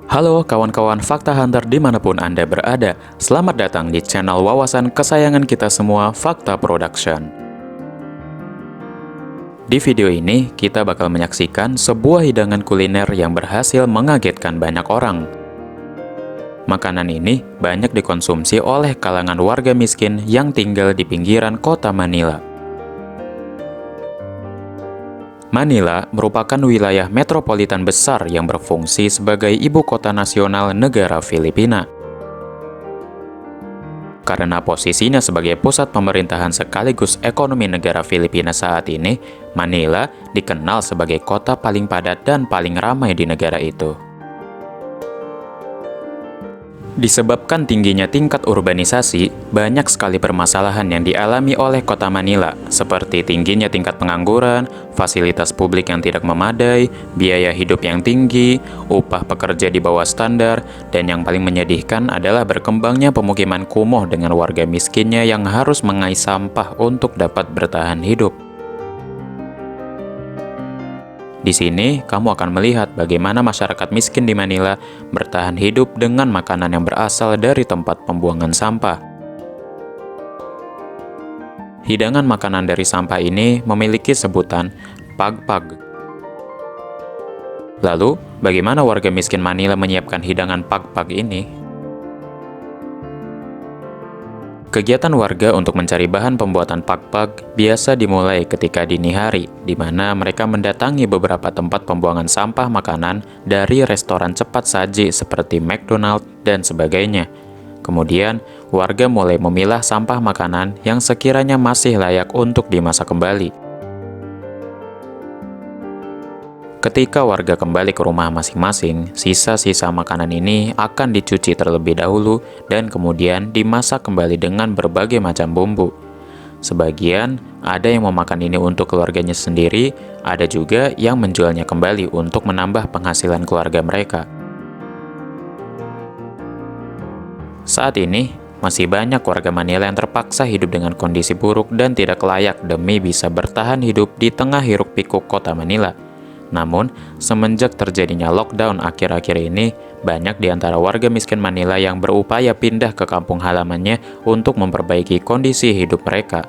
Halo kawan-kawan Fakta Hunter dimanapun Anda berada, selamat datang di channel wawasan kesayangan kita semua, Fakta Production. Di video ini, kita bakal menyaksikan sebuah hidangan kuliner yang berhasil mengagetkan banyak orang. Makanan ini banyak dikonsumsi oleh kalangan warga miskin yang tinggal di pinggiran kota Manila. Manila merupakan wilayah metropolitan besar yang berfungsi sebagai ibu kota nasional negara Filipina. Karena posisinya sebagai pusat pemerintahan sekaligus ekonomi negara Filipina saat ini, Manila dikenal sebagai kota paling padat dan paling ramai di negara itu. Disebabkan tingginya tingkat urbanisasi, banyak sekali permasalahan yang dialami oleh kota Manila, seperti tingginya tingkat pengangguran, fasilitas publik yang tidak memadai, biaya hidup yang tinggi, upah pekerja di bawah standar, dan yang paling menyedihkan adalah berkembangnya pemukiman kumuh dengan warga miskinnya yang harus mengais sampah untuk dapat bertahan hidup. Di sini, kamu akan melihat bagaimana masyarakat miskin di Manila bertahan hidup dengan makanan yang berasal dari tempat pembuangan sampah. Hidangan makanan dari sampah ini memiliki sebutan pagpag. Lalu, bagaimana warga miskin Manila menyiapkan hidangan pagpag ini? Kegiatan warga untuk mencari bahan pembuatan pagpag biasa dimulai ketika dini hari, di mana mereka mendatangi beberapa tempat pembuangan sampah makanan dari restoran cepat saji seperti McDonald dan sebagainya. Kemudian, warga mulai memilah sampah makanan yang sekiranya masih layak untuk dimasak kembali. Ketika warga kembali ke rumah masing-masing, sisa-sisa makanan ini akan dicuci terlebih dahulu dan kemudian dimasak kembali dengan berbagai macam bumbu. Sebagian ada yang memakan ini untuk keluarganya sendiri, ada juga yang menjualnya kembali untuk menambah penghasilan keluarga mereka. Saat ini, masih banyak warga Manila yang terpaksa hidup dengan kondisi buruk dan tidak layak demi bisa bertahan hidup di tengah hiruk-pikuk kota Manila. Namun, semenjak terjadinya lockdown akhir-akhir ini, banyak di antara warga miskin Manila yang berupaya pindah ke kampung halamannya untuk memperbaiki kondisi hidup mereka.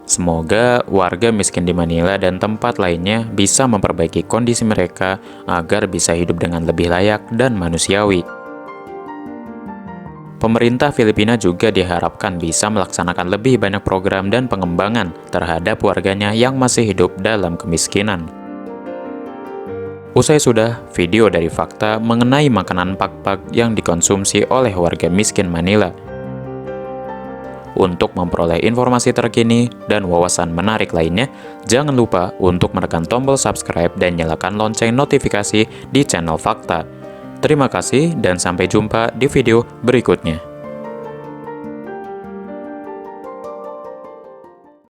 Semoga warga miskin di Manila dan tempat lainnya bisa memperbaiki kondisi mereka agar bisa hidup dengan lebih layak dan manusiawi. Pemerintah Filipina juga diharapkan bisa melaksanakan lebih banyak program dan pengembangan terhadap warganya yang masih hidup dalam kemiskinan. Usai sudah video dari Fakta mengenai makanan pagpag yang dikonsumsi oleh warga miskin Manila. Untuk memperoleh informasi terkini dan wawasan menarik lainnya, jangan lupa untuk menekan tombol subscribe dan nyalakan lonceng notifikasi di channel Fakta. Terima kasih dan sampai jumpa di video berikutnya.